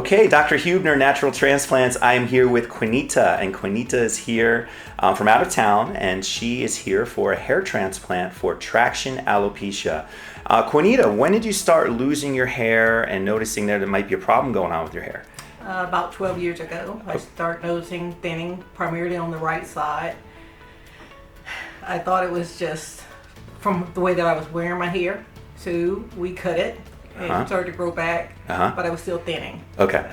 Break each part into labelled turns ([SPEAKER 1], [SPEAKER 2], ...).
[SPEAKER 1] Okay, Dr. Huebner, Natural Transplants. I am here with Quinita, and Quinita is here from out of town, and she is here for a hair transplant for Traction Alopecia. Quinita, when did you start losing your hair and noticing that there might be a problem going on with your hair?
[SPEAKER 2] About 12 years ago, I started noticing thinning primarily on the right side. I thought it was just from the way that I was wearing my hair, so we cut it. It started to grow back, but I was still thinning.
[SPEAKER 1] Okay.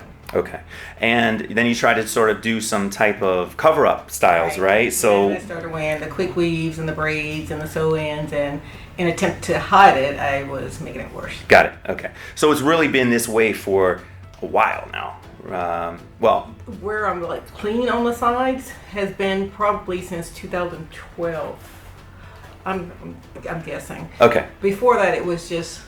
[SPEAKER 1] And then you tried to sort of do some type of cover-up styles, right? So
[SPEAKER 2] and I started wearing the quick weaves and the braids and the sew-ins, and in an attempt to hide it, I was making it worse.
[SPEAKER 1] Got it. Okay. So it's really been this way for a while now.
[SPEAKER 2] Where I'm like clean on the sides has been probably since 2012. I'm guessing.
[SPEAKER 1] Okay.
[SPEAKER 2] Before that, it was just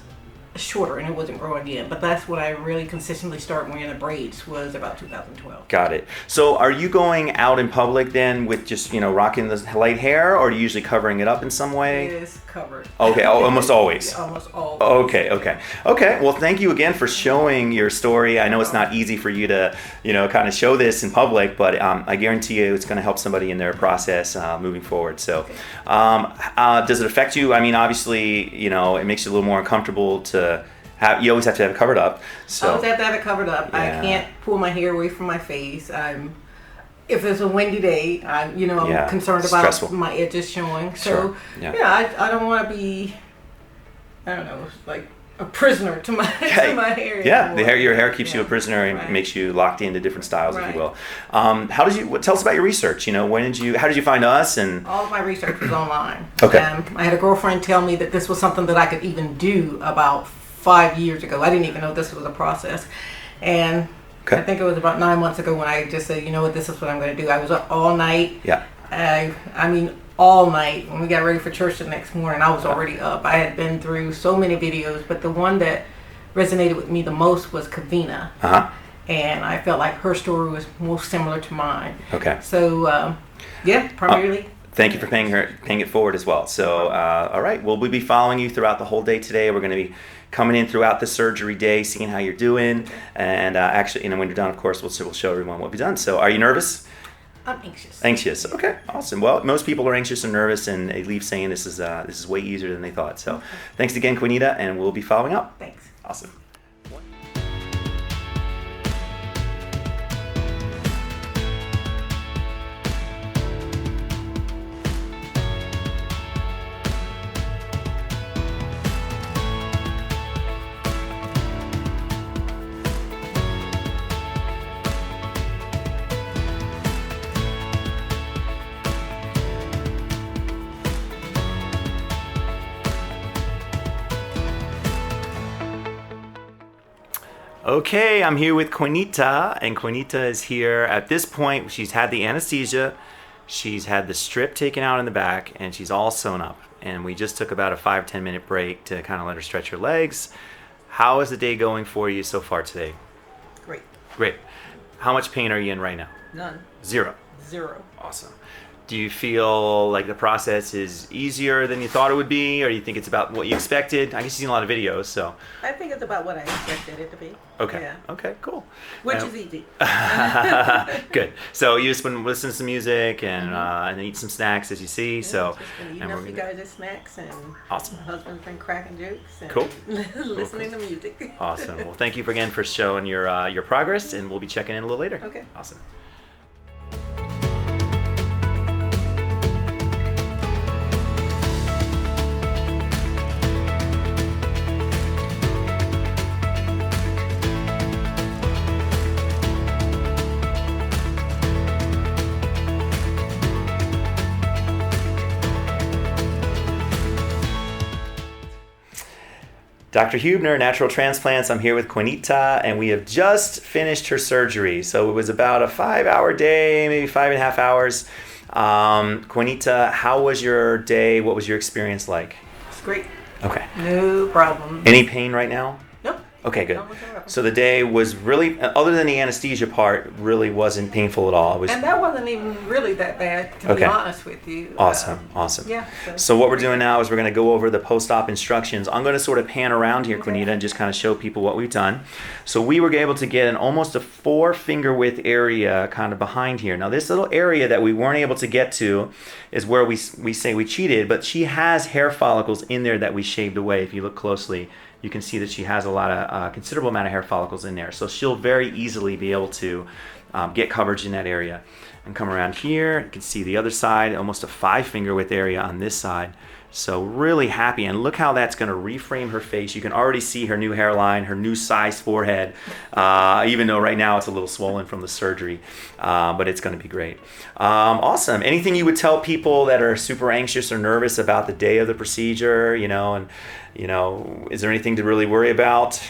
[SPEAKER 2] shorter and it wasn't growing yet, but that's when I really consistently started wearing the braids, was about 2012.
[SPEAKER 1] Got it. So are you going out in public then with just, rocking the light hair, or are you usually covering it up in some way?
[SPEAKER 2] It is covered.
[SPEAKER 1] Okay, almost always.
[SPEAKER 2] Yeah, almost always.
[SPEAKER 1] Okay. Well, thank you again for showing your story. I know it's not easy for you to, kind of show this in public, but I guarantee you it's going to help somebody in their process moving forward. So does it affect you? I mean, obviously, it makes you a little more uncomfortable to you always have to have it covered up. So
[SPEAKER 2] I always have to have it covered up.
[SPEAKER 1] Yeah.
[SPEAKER 2] I can't pull my hair away from my face. If it's a windy day, I'm concerned about
[SPEAKER 1] stressful.
[SPEAKER 2] My edges showing.
[SPEAKER 1] Sure.
[SPEAKER 2] So I don't want to be, like a prisoner to my hair.
[SPEAKER 1] Yeah,
[SPEAKER 2] anymore.
[SPEAKER 1] your hair keeps you a prisoner and makes you locked into different styles, if you will. Tell us about your research? How did you find us? And
[SPEAKER 2] all of my research was online.
[SPEAKER 1] Okay.
[SPEAKER 2] I had a girlfriend tell me that this was something that I could even do about 5 years ago. I didn't even know this was a process. And I think it was about 9 months ago when I just said, this is what I'm going to do. I was up all night.
[SPEAKER 1] Yeah.
[SPEAKER 2] All night. When we got ready for church the next morning, I was already up. I had been through so many videos, but the one that resonated with me the most was Quinita. And I felt like her story was most similar to mine.
[SPEAKER 1] Okay.
[SPEAKER 2] So, primarily.
[SPEAKER 1] Thank you for paying it forward as well. So, all right. Well, we'll be following you throughout the whole day today. We're going to be coming in throughout the surgery day, seeing how you're doing. And actually, when you're done, of course, we'll show everyone what we've done. So, are you nervous?
[SPEAKER 2] I'm anxious.
[SPEAKER 1] Anxious. Okay. Awesome. Well, most people are anxious and nervous, and they leave saying this is way easier than they thought. So, thanks again, Quinita, and we'll be following up.
[SPEAKER 2] Thanks.
[SPEAKER 1] Awesome. Okay, I'm here with Quinita, and Quinita is here. At this point, she's had the anesthesia, she's had the strip taken out in the back, and she's all sewn up. And we just took about a 5-10 minute break to kind of let her stretch her legs. How is the day going for you so far today? Great. How much pain are you in right now?
[SPEAKER 2] None.
[SPEAKER 1] Zero. Awesome. Do you feel like the process is easier than you thought it would be, or do you think it's about what you expected? I guess you've seen a lot of videos, so.
[SPEAKER 2] I think it's about what I expected it to be.
[SPEAKER 1] Okay.
[SPEAKER 2] Yeah.
[SPEAKER 1] Okay, cool.
[SPEAKER 2] Which is easy.
[SPEAKER 1] Good. So you just been listening to some music and eat some snacks, as you see.
[SPEAKER 2] Just been eating up you guys' snacks, and
[SPEAKER 1] awesome.
[SPEAKER 2] My husband's been cracking jokes and
[SPEAKER 1] cool.
[SPEAKER 2] listening to music.
[SPEAKER 1] Awesome. Well, thank you again for showing your progress, and we'll be checking in a little later.
[SPEAKER 2] Okay.
[SPEAKER 1] Awesome. Dr. Huebner, Natural Transplants. I'm here with Quinita, and we have just finished her surgery. So it was about a 5-hour day, maybe 5.5 hours. Quinita, how was your day? What was your experience like?
[SPEAKER 2] It's great.
[SPEAKER 1] Okay.
[SPEAKER 2] No problem.
[SPEAKER 1] Any pain right now?
[SPEAKER 2] Nope.
[SPEAKER 1] Okay, good.
[SPEAKER 2] Not whatsoever.
[SPEAKER 1] So the day was really, other than the anesthesia part, really wasn't painful at all. It was
[SPEAKER 2] And that wasn't even really that bad, to be
[SPEAKER 1] Okay.
[SPEAKER 2] honest with you.
[SPEAKER 1] awesome, awesome.
[SPEAKER 2] Yeah.
[SPEAKER 1] So what we're doing now is we're going to go over the post-op instructions. I'm going to sort of pan around here,
[SPEAKER 2] Okay.
[SPEAKER 1] Quinita, and just kind of show people what we've done. So we were able to get an almost a 4-finger width area kind of behind here. Now this little area that we weren't able to get to is where we say we cheated, but she has hair follicles in there that we shaved away. If you look closely, you can see that she has a lot of considerable amount of hair follicles in there. So she'll very easily be able to get coverage in that area. And come around here, you can see the other side, almost a 5-finger width area on this side. So really happy, and look how that's gonna reframe her face. You can already see her new hairline, her new size forehead, even though right now it's a little swollen from the surgery, but it's gonna be great. Awesome, anything you would tell people that are super anxious or nervous about the day of the procedure, and is there anything to really worry about?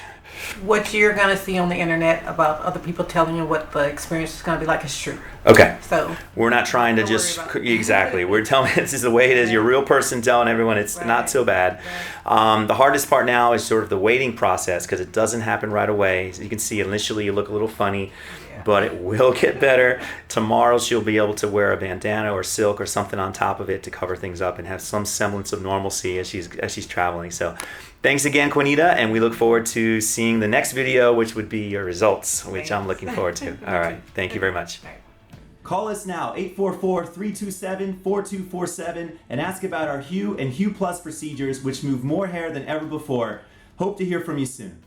[SPEAKER 2] What you're going to see on the internet about other people telling you what the experience is going to be like is true.
[SPEAKER 1] Okay.
[SPEAKER 2] So
[SPEAKER 1] We're not trying to
[SPEAKER 2] Don't
[SPEAKER 1] just
[SPEAKER 2] worry about it.
[SPEAKER 1] exactly. We're telling this is the way it is. You're a real person telling everyone it's not
[SPEAKER 2] Right.
[SPEAKER 1] so bad. The hardest part now is sort of the waiting process because it doesn't happen right away. So you can see initially you look a little funny,
[SPEAKER 2] Yeah.
[SPEAKER 1] but it will get better. Tomorrow she'll be able to wear a bandana or silk or something on top of it to cover things up and have some semblance of normalcy as she's traveling. So thanks again, Quinita, and we look forward to seeing the next video, which would be your results, which I'm
[SPEAKER 2] Thanks.
[SPEAKER 1] looking forward to. All right. Thank you very much.
[SPEAKER 2] All right.
[SPEAKER 3] Call us now, 844-327-4247, and ask about our Hue and Hue Plus procedures, which move more hair than ever before. Hope to hear from you soon.